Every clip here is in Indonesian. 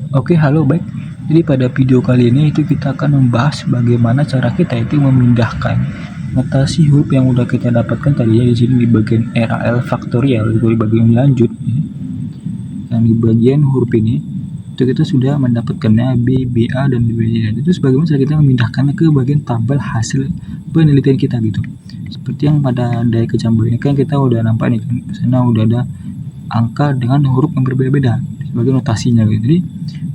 Oke, halo, baik. Jadi pada video kali ini itu kita akan membahas bagaimana cara kita itu memindahkan notasi huruf yang udah kita dapatkan tadi ya di sini di bagian RAL faktorial itu di bagian lanjut ya. Yang di bagian huruf ini itu kita sudah mendapatkannya B, BA dan BB. Itu bagaimana cara kita memindahkannya ke bagian tabel hasil penelitian kita gitu. Seperti yang pada daya kecambah ini kan kita udah nampak nih kan, di sana udah ada angka dengan huruf yang berbeda-beda sebagai notasinya gitu. Jadi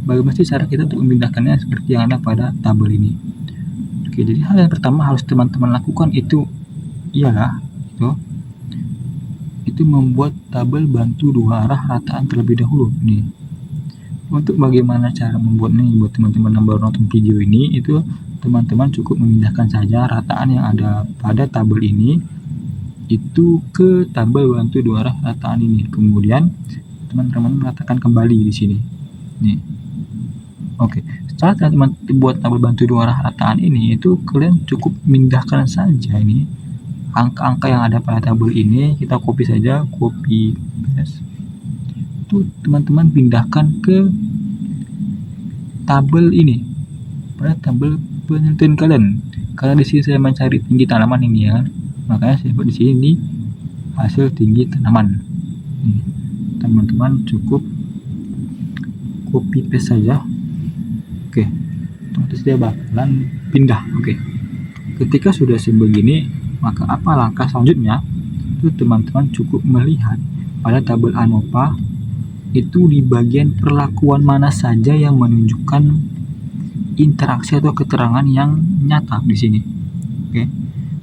bagaimana sih cara kita untuk memindahkannya seperti yang ada pada tabel ini. Oke, jadi hal yang pertama harus teman-teman lakukan itu ialah itu membuat tabel bantu dua arah rataan terlebih dahulu nih. Untuk bagaimana cara membuatnya buat teman-teman yang baru nonton video ini, itu teman-teman cukup memindahkan saja rataan yang ada pada tabel ini itu ke tabel bantu dua arah rataan ini. Kemudian teman-teman ratakan kembali di sini. Nih. Oke, setelah teman-teman buat tabel bantu dua arah rataan ini, itu kalian cukup mindahkan saja ini angka-angka yang ada pada tabel ini, kita copy saja, copy paste. Itu teman-teman pindahkan ke tabel ini, pada tabel penelitian kalian. Karena di sini saya mencari tinggi tanaman ini ya, makanya saya buat di sini hasil tinggi tanaman. Teman-teman cukup copy paste saja. Oke, terus dia bakalan pindah. Oke, ketika sudah sebegini, maka apa langkah selanjutnya? Itu teman-teman cukup melihat pada tabel ANOVA itu di bagian perlakuan mana saja yang menunjukkan interaksi atau keterangan yang nyata di sini. Oke,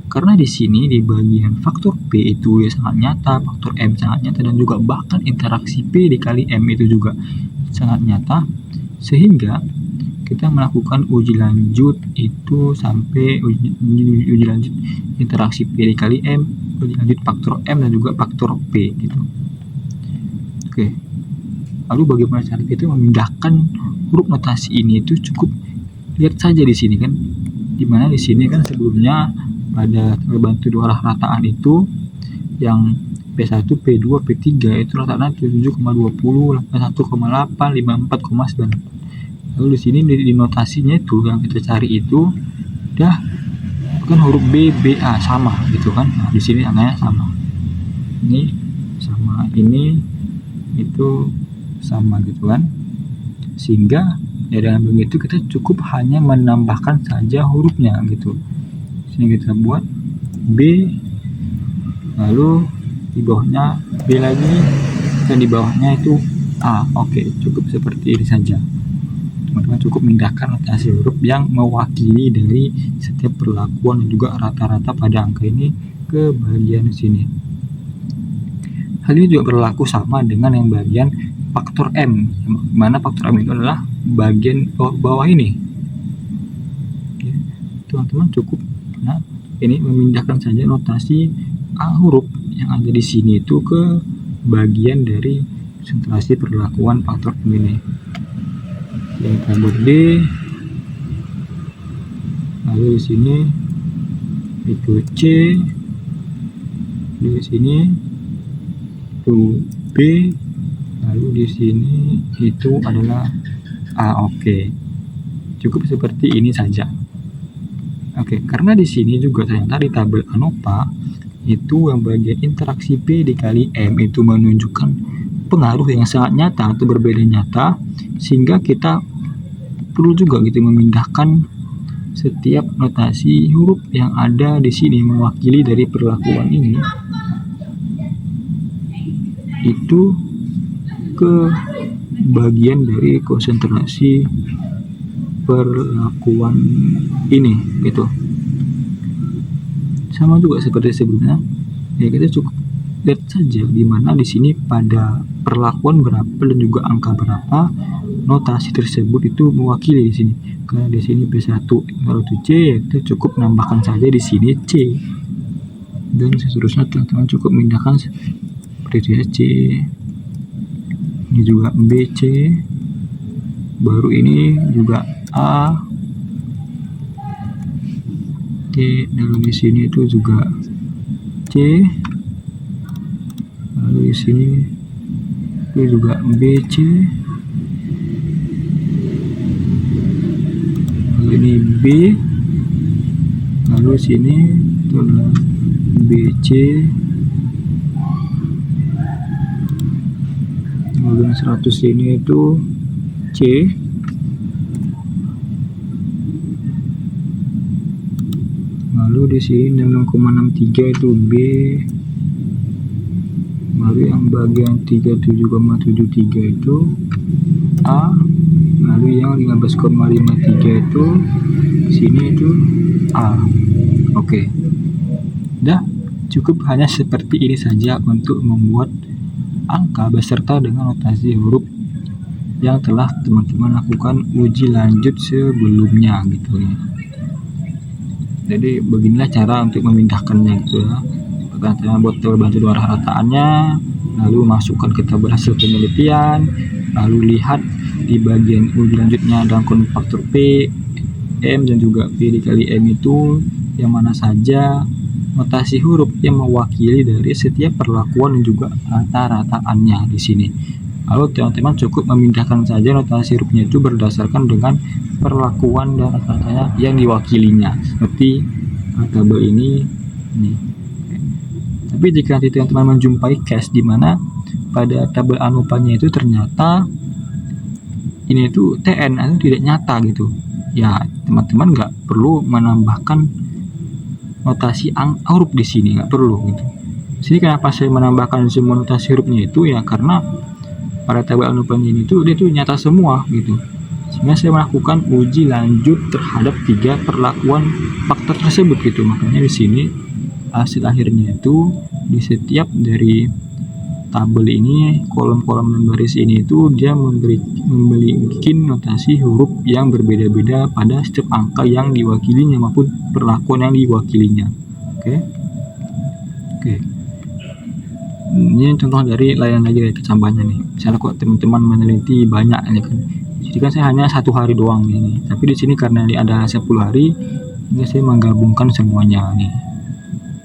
karena di sini di bagian faktor P itu ya sangat nyata, faktor M sangat nyata, dan juga bahkan interaksi P dikali M itu juga sangat nyata, sehingga kita melakukan uji lanjut itu sampai uji lanjut interaksi P dikali M, uji lanjut faktor M dan juga faktor P gitu. Oke, lalu bagaimana cara kita memindahkan huruf notasi ini? Itu cukup lihat saja di sini kan, dimana di sini kan sebelumnya pada bantu dua arah rataan itu yang P1, P2, P3 itu rataannya 7,20, 81,8, 54,9. Lalu di sini di notasinya itu yang kita cari itu udah kan huruf B, BA sama gitu kan. Nah, di sini angkanya sama. Ini sama ini itu sama gitu kan. Sehingga ya dengan begitu kita cukup hanya menambahkan saja hurufnya gitu. Sini kita buat B, lalu di bawahnya B lagi, dan di bawahnya itu A. Oke, cukup seperti ini saja. Teman-teman cukup memindahkan notasi huruf yang mewakili dari setiap perlakuan dan juga rata-rata pada angka ini ke bagian sini. Hal ini juga berlaku sama dengan yang bagian faktor M, mana faktor M itu adalah bagian bawah ini. Teman-teman cukup ini memindahkan saja notasi A huruf yang ada di sini itu ke bagian dari konsentrasi perlakuan faktor M ini. Yang kita buat D, lalu di sini itu C, di sini itu B, lalu di sini itu adalah A. Oke, cukup seperti ini saja. Oke, karena di sini juga ternyata di tabel ANOVA itu yang bagian interaksi P dikali M itu menunjukkan pengaruh yang sangat nyata atau berbeda nyata, sehingga kita perlu juga gitu memindahkan setiap notasi huruf yang ada di sini mewakili dari perlakuan ini itu ke bagian dari konsentrasi perlakuan ini gitu. Sama juga seperti sebelumnya ya, kita cukup lihat saja di mana di sini pada perlakuan berapa dan juga angka berapa notasi tersebut itu mewakili di sini. Karena di sini P1 lalu C, itu cukup nambahkan saja di sini C, dan seterusnya teman-teman cukup memindahkan seperti C. Ini juga BC, baru ini juga A, T, lalu di sini itu juga C, lalu di sini itu juga BC, B, lalu sini itu adalah BC, lalu yang 100 ini itu C, lalu di sini 6,63 itu B, lalu yang bagian 37,73 itu A, lalu yang 15,53 itu sini itu A. Oke. Udah, cukup hanya seperti ini saja untuk membuat angka beserta dengan notasi huruf yang telah teman-teman lakukan uji lanjut sebelumnya gitu ya. Jadi beginilah cara untuk memindahkannya gitu ya. Pertama buat tabel bantu dua arah rataannya, lalu masukkan ke tabel hasil penelitian, lalu lihat di bagian uji lanjutnya ada faktor P, M dan juga P dikali M itu yang mana saja notasi huruf yang mewakili dari setiap perlakuan dan juga rata-rataannya di sini. Lalu teman-teman cukup memindahkan saja notasi hurufnya itu berdasarkan dengan perlakuan dan rata-ratanya yang diwakilinya, seperti tabel ini. Tapi jika nanti teman-teman menjumpai case di mana pada tabel anupanya itu ternyata ini itu TN atau tidak nyata gitu, ya teman-teman nggak perlu menambahkan notasi huruf di sini, nggak perlu gitu. Sini kenapa saya menambahkan semua notasi hurufnya itu ya karena pada tabel anupanya ini tuh dia tuh nyata semua gitu, sehingga saya melakukan uji lanjut terhadap 3 perlakuan faktor tersebut gitu. Makanya di sini hasil akhirnya itu di setiap dari tabel ini, kolom-kolom dan baris ini itu dia memiliki notasi huruf yang berbeda-beda pada setiap angka yang diwakilinya maupun perlakuan yang diwakilinya. Oke. Ini contoh dari layan lagi dari kecambahnya nih. Misalnya kok teman-teman meneliti banyak ini kan. Jadi kan saya hanya 1 hari doang ini. Tapi di sini karena ini ada 10 hari, ini saya menggabungkan semuanya nih.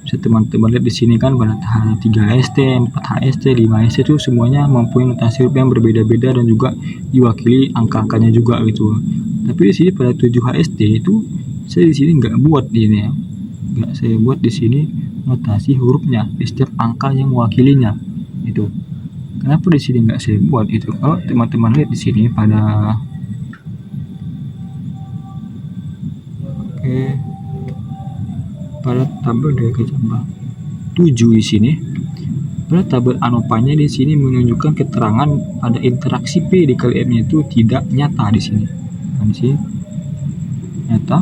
Bisa teman-teman lihat di sini kan pada 3 HST, 4 HST, 5 HST itu semuanya mempunyai notasi huruf yang berbeda-beda dan juga diwakili angka-angkanya juga gitu. Tapi di sini pada 7 HST itu saya di sini nggak buat ini ya. Nggak saya buat di sini notasi hurufnya di setiap angka yang mewakilinya itu. Kenapa di sini nggak saya buat itu? Kalau teman-teman lihat di sini pada pada tabel dari kecambah 7 di sini, pada tabel anopanya di sini menunjukkan keterangan pada interaksi P dikali M itu tidak nyata di sini. Nah, di sini nyata.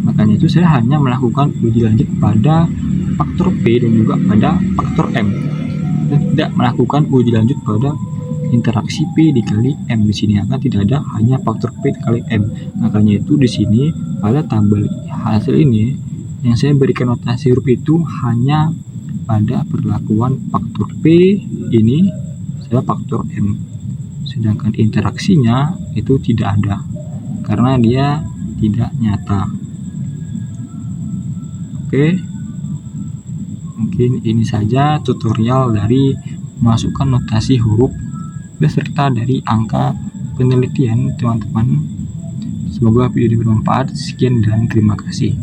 Makanya itu saya hanya melakukan uji lanjut pada faktor P dan juga pada faktor M, dan tidak melakukan uji lanjut pada interaksi P dikali M di sini, karena tidak ada hanya faktor P dikali M. Makanya itu di sini pada tabel hasil ini yang saya berikan notasi huruf itu hanya pada perlakuan faktor P ini saya faktor M, sedangkan interaksinya itu tidak ada karena dia tidak nyata. Oke, mungkin ini saja tutorial dari masukkan notasi huruf beserta dari angka penelitian teman-teman. Semoga video ini bermanfaat. Sekian dan terima kasih.